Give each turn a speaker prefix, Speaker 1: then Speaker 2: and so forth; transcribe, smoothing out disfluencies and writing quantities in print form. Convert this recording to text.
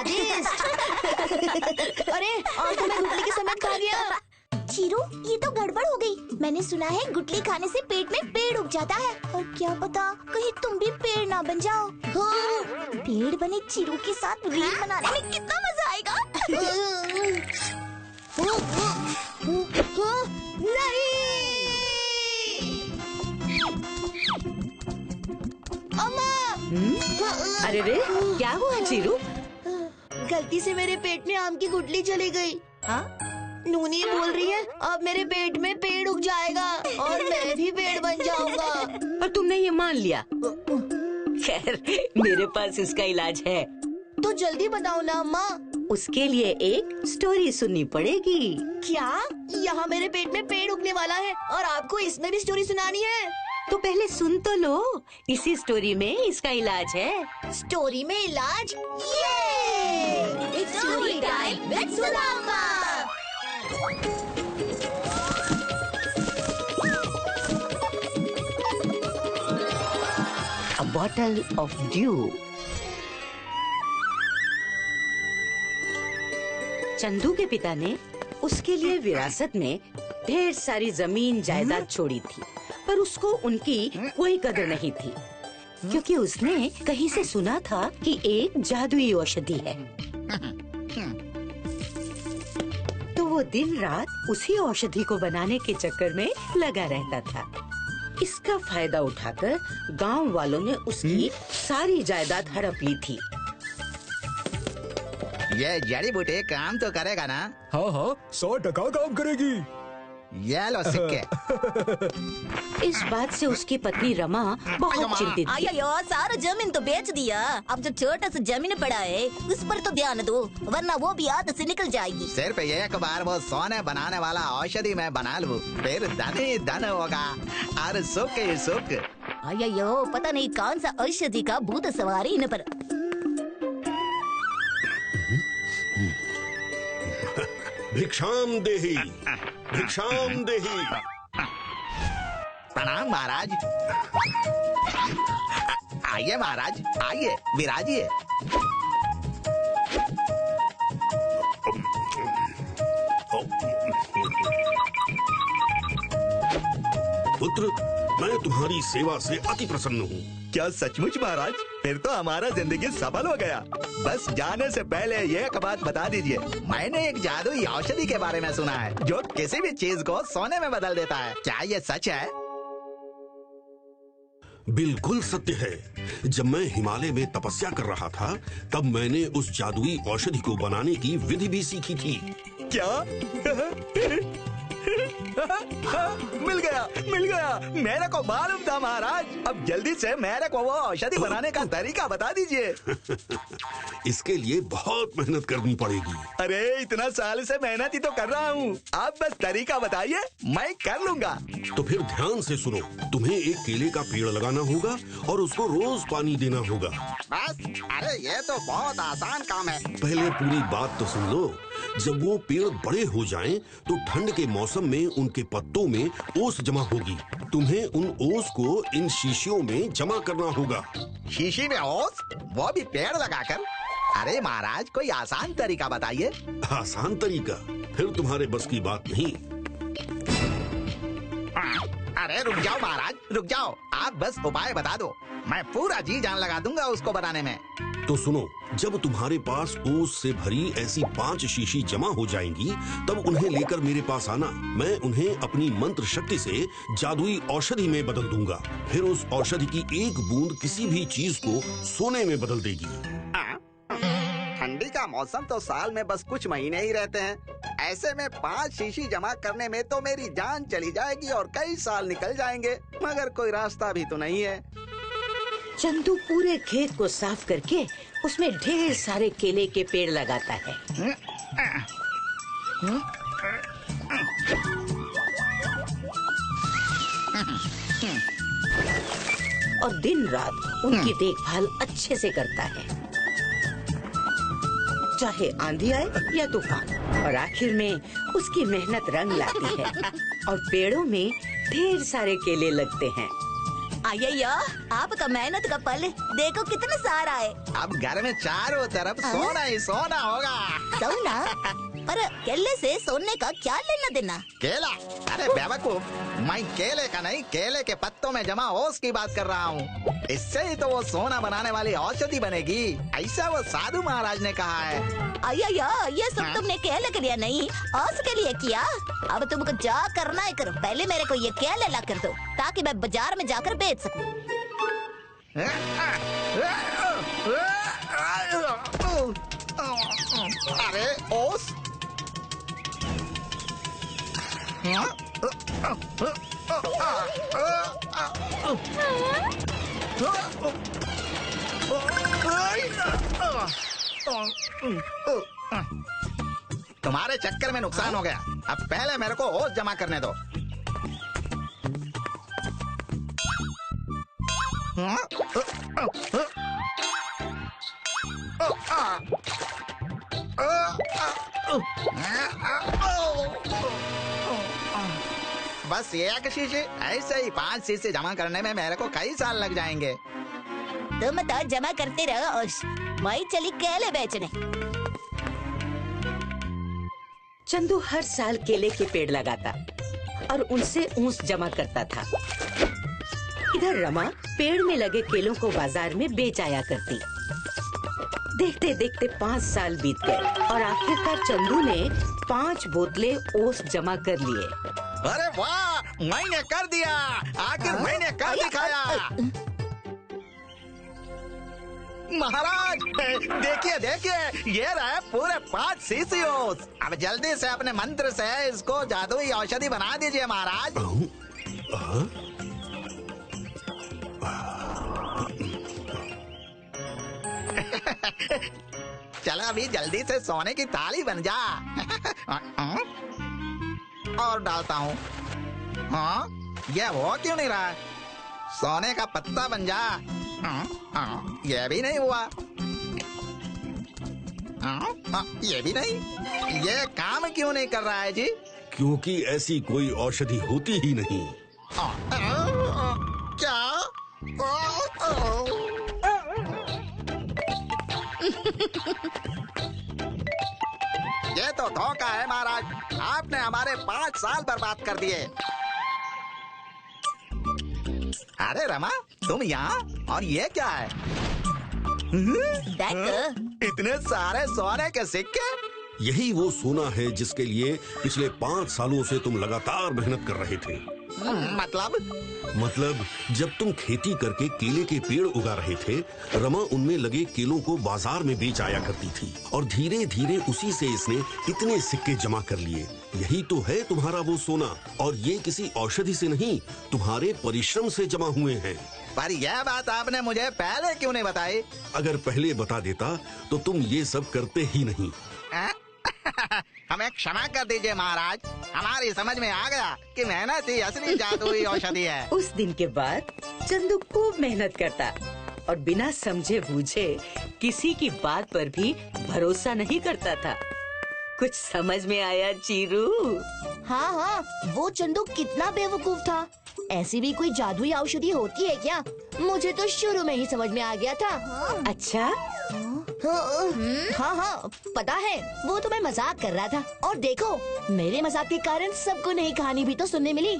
Speaker 1: स्वादिष्ट।
Speaker 2: अरे आंखों में गुटली के समेत खा गया।
Speaker 3: चीरू, ये तो गड़बड़ हो गई। मैंने सुना है गुटली खाने से पेट में पेड़ उग जाता है, और क्या पता कहीं तुम भी पेड़ ना बन जाओ। हाँ, पेड़ बने चीरू के साथ रील बनाने में कितना मजा आएगा।
Speaker 2: नहीं। अम्मा।
Speaker 1: अरे रे, क्या हुआ चीरू?
Speaker 2: गलती से मेरे पेट में आम की गुटली चली गई।
Speaker 1: हाँ?
Speaker 2: नूनी बोल रही है अब मेरे पेट में पेड़ उग जाएगा और मैं भी पेड़ बन जाऊंगा।
Speaker 1: और तुमने ये मान लिया? खैर, मेरे पास इसका इलाज है।
Speaker 2: तो जल्दी बताओ ना अम्मा।
Speaker 1: उसके लिए एक स्टोरी सुननी पड़ेगी।
Speaker 2: क्या? यहाँ मेरे पेट में पेड़ उगने वाला है और आपको इसमें भी स्टोरी सुनानी है?
Speaker 1: तो पहले सुन तो लो। इसी स्टोरी में इसका इलाज है।
Speaker 2: स्टोरी में इलाज? ये
Speaker 3: story time with Sudama.
Speaker 1: A bottle of dew। Chandu के पिता ने उसके लिए विरासत में ढेर सारी जमीन जायदाद छोड़ी थी, पर उसको उनकी कोई कदर नहीं थी, क्योंकि उसने कहीं से सुना था कि एक जादुई औषधि है। तो वो दिन रात उसी औषधि को बनाने के चक्कर में लगा रहता था। इसका फायदा उठाकर गांव वालों ने उसकी सारी जायदाद हड़प ली थी।
Speaker 4: ये जड़ी बूटी काम तो करेगा ना?
Speaker 5: हाँ हाँ, 100% काम करेगी।
Speaker 4: ये लो सिक्के।
Speaker 1: इस बात से उसकी पत्नी रमा बहुत चिंतित थी।
Speaker 3: अयो, सारा जमीन तो बेच दिया। अब जो छोटा सा जमीन पड़ा है उस पर तो ध्यान दो, वरना वो भी हाथ से निकल जाएगी।
Speaker 4: सिर्फ एक बार वो सोने बनाने वाला औषधि मैं बना लूं, फिर धन ही धन होगा और सुख ही सुख।
Speaker 3: अयो, पता नहीं कौन सा औषधि का भूत सवारी इन पर।
Speaker 6: भिक्षाम देही, भिक्षाम देही।
Speaker 4: प्रणाम महाराज। आइए महाराज, आइए विराजिए।
Speaker 6: पुत्र, मैं तुम्हारी सेवा से अति प्रसन्न हूँ।
Speaker 4: क्या सचमुच महाराज? फिर तो हमारा जिंदगी सफल हो गया। बस जाने से पहले एक बात बता दीजिए। मैंने एक जादुई औषधि के बारे में सुना है जो किसी भी चीज को सोने में बदल देता है। क्या ये सच है?
Speaker 6: बिल्कुल सत्य है। जब मैं हिमालय में तपस्या कर रहा था, तब मैंने उस जादुई औषधि को बनाने की विधि भी सीखी थी।
Speaker 4: क्या? मिल गया, मिल गया। मेरे को मालूम था महाराज। अब जल्दी से मेरे को वो औषधि बनाने का तरीका बता दीजिए।
Speaker 6: इसके लिए बहुत मेहनत करनी पड़ेगी।
Speaker 4: अरे इतना साल से मेहनत ही तो कर रहा हूँ। आप बस तरीका बताइए, मैं कर लूँगा।
Speaker 6: तो फिर ध्यान से सुनो। तुम्हें एक केले का पेड़ लगाना होगा और उसको रोज पानी देना होगा।
Speaker 4: बस? अरे ये तो बहुत आसान काम है।
Speaker 6: पहले पूरी बात तो सुन लो। जब वो पेड़ बड़े हो जाएं, तो ठंड के मौसम में उनके पत्तों में ओस जमा होगी। तुम्हें उन ओस को इन शीशियों में जमा करना होगा।
Speaker 4: शीशी में ओस? वो भी पेड़ लगाकर? अरे महाराज, कोई आसान तरीका बताइए।
Speaker 6: आसान तरीका? फिर तुम्हारे बस की बात नहीं।
Speaker 4: अरे रुक जाओ महाराज, रुक जाओ। आप बस उपाय बता दो, मैं पूरा जी जान लगा दूंगा उसको बनाने में।
Speaker 6: तो सुनो, जब तुम्हारे पास ओस से भरी ऐसी 5 शीशी जमा हो जाएंगी, तब उन्हें लेकर मेरे पास आना। मैं उन्हें अपनी मंत्र शक्ति से जादुई औषधि में बदल दूंगा। फिर उस औषधि की एक बूंद किसी भी चीज को सोने में बदल देगी।
Speaker 4: ठंडी का मौसम तो साल में बस कुछ महीने ही रहते हैं। ऐसे में 5 शीशी जमा करने में तो मेरी जान चली जाएगी और कई साल निकल जाएंगे। मगर कोई रास्ता भी तो नहीं है।
Speaker 1: चंदू पूरे खेत को साफ करके उसमें ढेर सारे केले के पेड़ लगाता है। और दिन रात उनकी देखभाल अच्छे से करता है, चाहे आंधी आए या तूफान। और आखिर में उसकी मेहनत रंग लाती है और पेड़ों में ढेर सारे केले लगते हैं।
Speaker 2: अय्यो, आपका मेहनत का फल देखो कितना सारा है।
Speaker 4: अब घर में चारों तरफ सोना ही सोना होगा।
Speaker 2: सोना? पर केले से सोने का क्या लेना देना?
Speaker 4: केला? अरे बेवकूफ, मैं केले का नहीं, केले के पत्तों में जमा ओस की बात कर रहा हूँ। इससे ही तो वो सोना बनाने वाली औषधि बनेगी, ऐसा वो साधु महाराज ने कहा है।
Speaker 2: अय्यो, ये सब तुमने केले के लिए नहीं, ओस के लिए किया। अब तुमको जो करना है करो, पहले मेरे को ये केले ला कर दो, ताकि मैं बाजार में जाकर बेच सकूं।
Speaker 4: अरे ओस, तुम्हारे चक्कर में नुकसान हो गया। अब पहले मेरे को ओस जमा करने दो। बस एक शीशी, ऐसे ही 5 शीशी जमा करने में मेरे को कई साल लग जाएंगे।
Speaker 2: तुम तो जमा करते रहो ओस, मैं चली केले बेचने।
Speaker 1: चंदू हर साल केले के पेड़ लगाता और उनसे ऊंस जमा करता था। इधर रमा पेड़ में लगे केलों को बाजार में बेच आया करती। देखते देखते 5 साल बीत गए और आखिरकार चंदू ने 5 बोतलें ओस जमा कर लिए।
Speaker 4: अरे वाह, मैंने कर दिया, आखिर मैंने कर दिखाया। महाराज देखिए देखिए, ये रहे पूरे 5 शीशी ओस। अब जल्दी से अपने मंत्र से इसको जादुई औषधि बना दीजिए महाराज। चलो अभी जल्दी से सोने की थाली बन जा। और डालता हूँ। हाँ, ये हो क्यों नहीं रहा? सोने का पत्ता बन जा। ये भी नहीं हुआ। ये भी नहीं। ये काम क्यों नहीं कर रहा है जी?
Speaker 6: क्योंकि ऐसी कोई औषधि होती ही नहीं।
Speaker 4: क्या? ये तो धोखा है महाराज, आपने हमारे 5 साल बर्बाद कर दिए। अरे रमा, तुम यहाँ, और ये क्या है?
Speaker 2: देख,
Speaker 4: इतने सारे सोने के सिक्के।
Speaker 6: यही वो सोना है जिसके लिए पिछले 5 सालों से तुम लगातार मेहनत कर रहे थे। मतलब जब तुम खेती करके केले के पेड़ उगा रहे थे, रमा उनमें लगे केलों को बाजार में बेच आया करती थी और धीरे धीरे उसी से इसने इतने सिक्के जमा कर लिए। यही तो है तुम्हारा वो सोना, और ये किसी औषधि से नहीं, तुम्हारे परिश्रम से जमा हुए हैं।
Speaker 4: पर यह बात आपने मुझे पहले क्यों नहीं बताई?
Speaker 6: अगर पहले बता देता तो तुम ये सब करते ही नहीं।
Speaker 4: हमें क्षमा कर दीजिए महाराज, हमारी समझ में आ गया कि मेहनत ही असली जादुई औषधि है।
Speaker 1: उस दिन के बाद चंदू खूब मेहनत करता और बिना समझे बूझे किसी की बात पर भी भरोसा नहीं करता था। कुछ समझ में आया चीरू?
Speaker 2: हाँ हाँ, वो चंदू कितना बेवकूफ था। ऐसी भी कोई जादुई औषधि होती है क्या? मुझे तो शुरू में ही समझ में आ गया था।
Speaker 1: अच्छा,
Speaker 2: हाँ हाँ, पता है, वो तो मैं मजाक कर रहा था, और देखो मेरे मजाक के कारण सबको नई कहानी भी तो सुनने मिली।